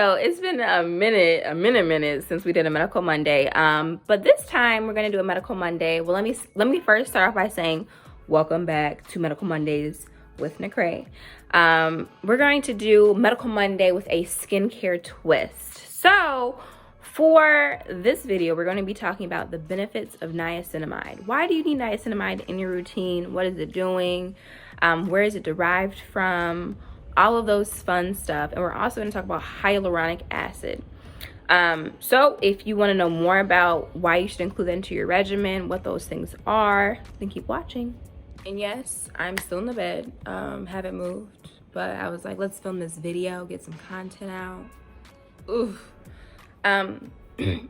So it's been a minute since we did a Medical Monday. But this time we're gonna do a Medical Monday. Well, let me first start off by saying welcome back to Medical Mondays with Nicrae. We're going to do Medical Monday with a skincare twist. So for this video, we're going to be talking about the benefits of niacinamide. Why do you need niacinamide in your routine? What is it doing? Where is it derived from? All of those fun stuff. And we're also going to talk about hyaluronic acid. So if you want to know more about why you should include that into your regimen, what those things are, then keep watching. And yes, I'm still in the bed, haven't moved, but I was like, let's film this video, get some content out. Oof. But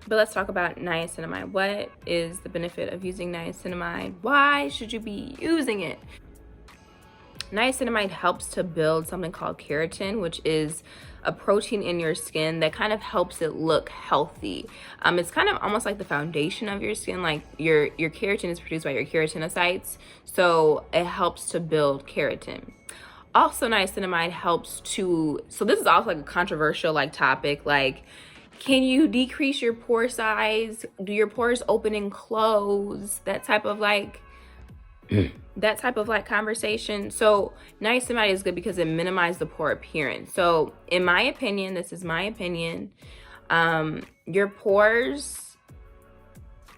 let's talk about niacinamide. What is the benefit of using niacinamide? Why should you be using it? Niacinamide helps to build something called keratin, which is a protein in your skin that kind of helps it look healthy. It's kind of almost like the foundation of your skin. Like your keratin is produced by your keratinocytes, so it helps to build keratin. Also, niacinamide helps to, so this is also like a controversial like topic, like can you decrease your pore size? Do your pores open and close? That type of like conversation. So niacinamide is good because it minimizes the pore appearance. So in my opinion, this is my opinion, your pores,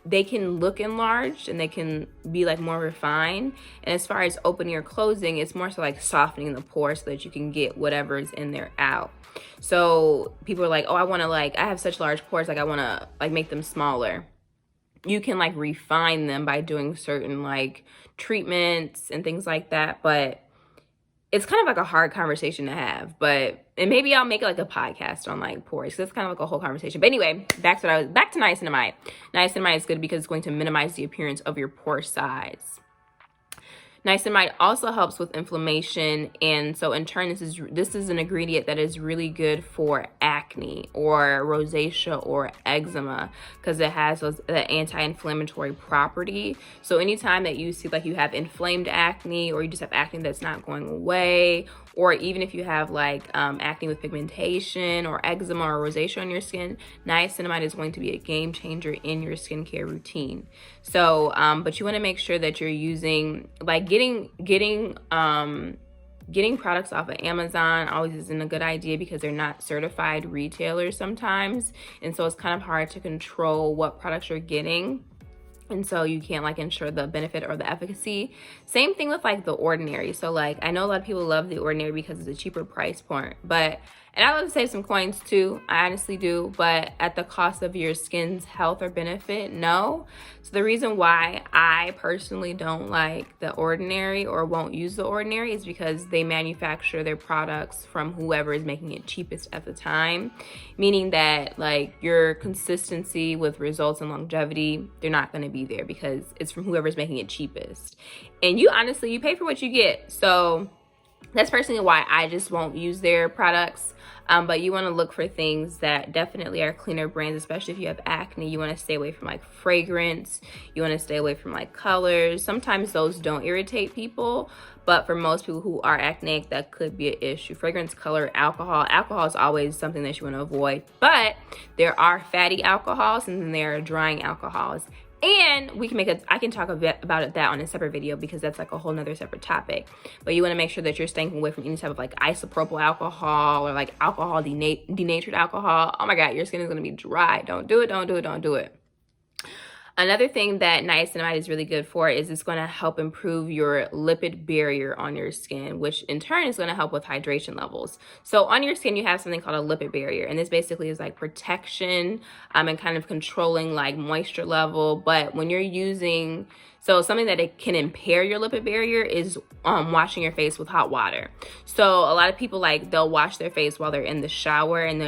they can look enlarged and they can be like more refined. And as far as opening or closing, it's more so like softening the pores so that you can get whatever is in there out. So people are like, oh, I have such large pores, like I want to like make them smaller. You can like refine them by doing certain like treatments and things like that, but it's kind of like a hard conversation to have. And maybe I'll make it like a podcast on like pores, because it's kind of like a whole conversation. But anyway, back to niacinamide. Niacinamide is good because it's going to minimize the appearance of your pore size. Niacinamide also helps with inflammation, and so in turn, this is an ingredient that is really good for acne or rosacea or eczema, because it has the anti-inflammatory property. So anytime that you see like you have inflamed acne, or you just have acne that's not going away, or even if you have like acne with pigmentation or eczema or rosacea on your skin, niacinamide is going to be a game changer in your skincare routine. So, but you want to make sure that you're using, like getting products off of Amazon always isn't a good idea because they're not certified retailers sometimes. And so it's kind of hard to control what products you're getting. And so you can't like ensure the benefit or the efficacy. Same thing with like The Ordinary. So like I know a lot of people love The Ordinary because it's a cheaper price point, and I love to save some coins too, I honestly do, but at the cost of your skin's health or benefit, no. So the reason why I personally don't like The Ordinary or won't use The Ordinary is because they manufacture their products from whoever is making it cheapest at the time, meaning that like your consistency with results and longevity, they're not going to be there because it's from whoever's making it cheapest. And you pay for what you get. So that's personally why I just won't use their products. But you want to look for things that definitely are cleaner brands, especially if you have acne. You want to stay away from like fragrance. You want to stay away from like colors. Sometimes those don't irritate people, but for most people who are acneic, that could be an issue. Fragrance, color, alcohol. Alcohol is always something that you want to avoid, but there are fatty alcohols and then there are drying alcohols. And I can talk a bit about that on a separate video because that's like a whole nother separate topic. But you want to make sure that you're staying away from any type of like isopropyl alcohol or like alcohol, denatured alcohol. Oh my God, your skin is going to be dry. Don't do it, don't do it, don't do it. Another thing that niacinamide is really good for is it's going to help improve your lipid barrier on your skin, which in turn is going to help with hydration levels. So on your skin, you have something called a lipid barrier, and this basically is like protection and kind of controlling like moisture level. But when you're using, so something that it can impair your lipid barrier is washing your face with hot water. So a lot of people like they'll wash their face while they're in the shower, and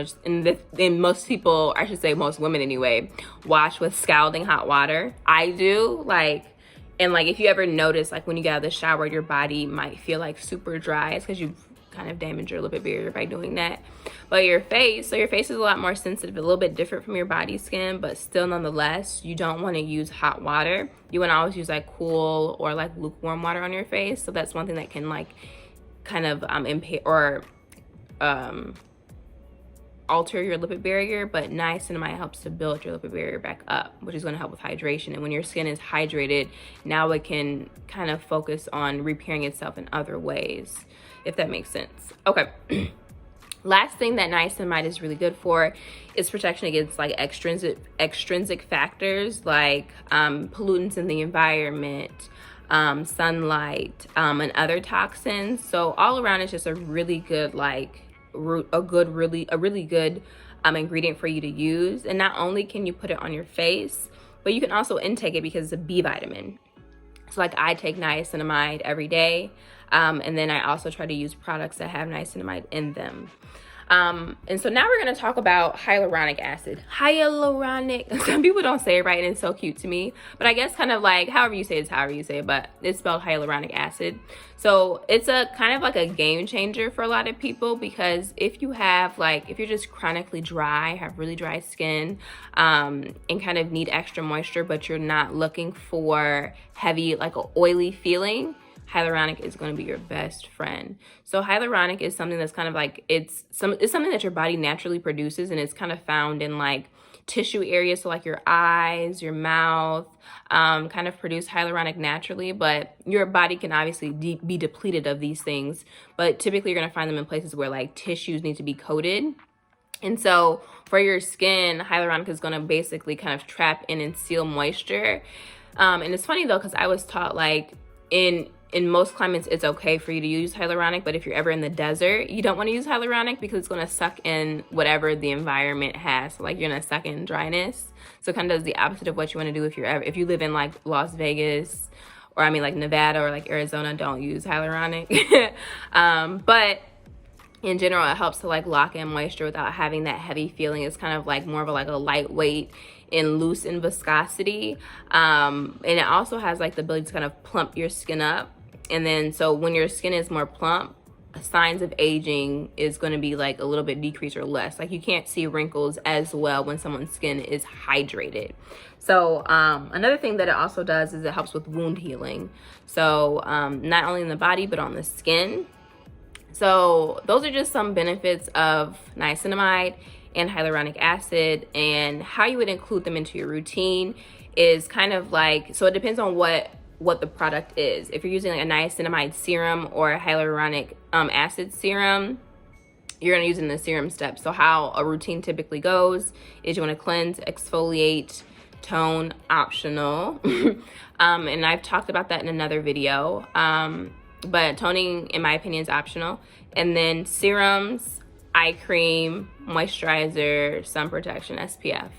most people, I should say most women anyway, wash with scalding hot water. I do and if you ever notice like when you get out of the shower, your body might feel like super dry. It's because you've kind of damage your lipid barrier by doing that. But your face is a lot more sensitive, a little bit different from your body skin, but still nonetheless, you don't want to use hot water. You want to always use like cool or like lukewarm water on your face. So that's one thing that can like kind of impair or alter your lipid barrier, but niacinamide helps to build your lipid barrier back up, which is going to help with hydration. And when your skin is hydrated, now it can kind of focus on repairing itself in other ways, if that makes sense. Okay. Last thing that niacinamide is really good for is protection against like extrinsic factors like pollutants in the environment, sunlight, and other toxins. So all around, it's just a really good really good ingredient for you to use. And not only can you put it on your face, but you can also intake it because it's a B vitamin. So like I take niacinamide every day, and then I also try to use products that have niacinamide in them. And so now we're going to talk about hyaluronic acid. Hyaluronic. Some people don't say it right, and it's so cute to me. But I guess kind of like however you say it, but it's spelled hyaluronic acid. So it's a kind of like a game changer for a lot of people, because if you have if you're just chronically dry, have really dry skin, and kind of need extra moisture, but you're not looking for heavy, like an oily feeling, hyaluronic is going to be your best friend. So hyaluronic is something that's kind of like, it's something that your body naturally produces, and it's kind of found in like tissue areas. So like your eyes, your mouth, kind of produce hyaluronic naturally, but your body can obviously be depleted of these things. But typically you're going to find them in places where like tissues need to be coated. And so for your skin, hyaluronic is going to basically kind of trap in and seal moisture. And it's funny though, because I was taught like in most climates, it's okay for you to use hyaluronic, but if you're ever in the desert, you don't want to use hyaluronic because it's going to suck in whatever the environment has. So like you're going to suck in dryness. So it kind of does the opposite of what you want to do if you live in like Las Vegas, or I mean like Nevada or like Arizona, don't use hyaluronic. But in general, it helps to like lock in moisture without having that heavy feeling. It's kind of like more of a lightweight and loose in viscosity. And it also has like the ability to kind of plump your skin up. And then so when your skin is more plump, signs of aging is going to be like a little bit decreased or less. Like you can't see wrinkles as well when someone's skin is hydrated. So another thing that it also does is it helps with wound healing. So not only in the body, but on the skin. So those are just some benefits of niacinamide and hyaluronic acid, and how you would include them into your routine is kind of like, so it depends on what the product is. If you're using like a niacinamide serum or a hyaluronic acid serum, you're going to use it in the serum step. So how a routine typically goes is you want to cleanse, exfoliate, tone, optional. And I've talked about that in another video. But toning, in my opinion, is optional. And then serums, eye cream, moisturizer, sun protection, SPF.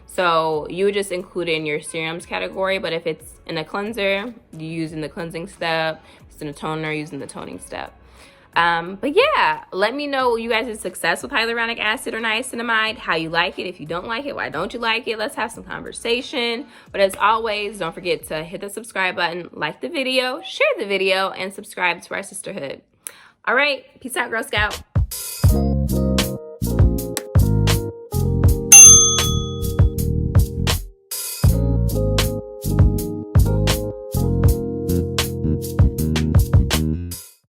So you would just include it in your serums category, but if it's in a cleanser, you use in the cleansing step. If it's in a toner, using the toning step. But yeah, let me know you guys' success with hyaluronic acid or niacinamide, how you like it. If you don't like it, why don't you like it? Let's have some conversation. But as always, don't forget to hit the subscribe button, like the video, share the video, and subscribe to our sisterhood. All right, peace out, Girl Scout.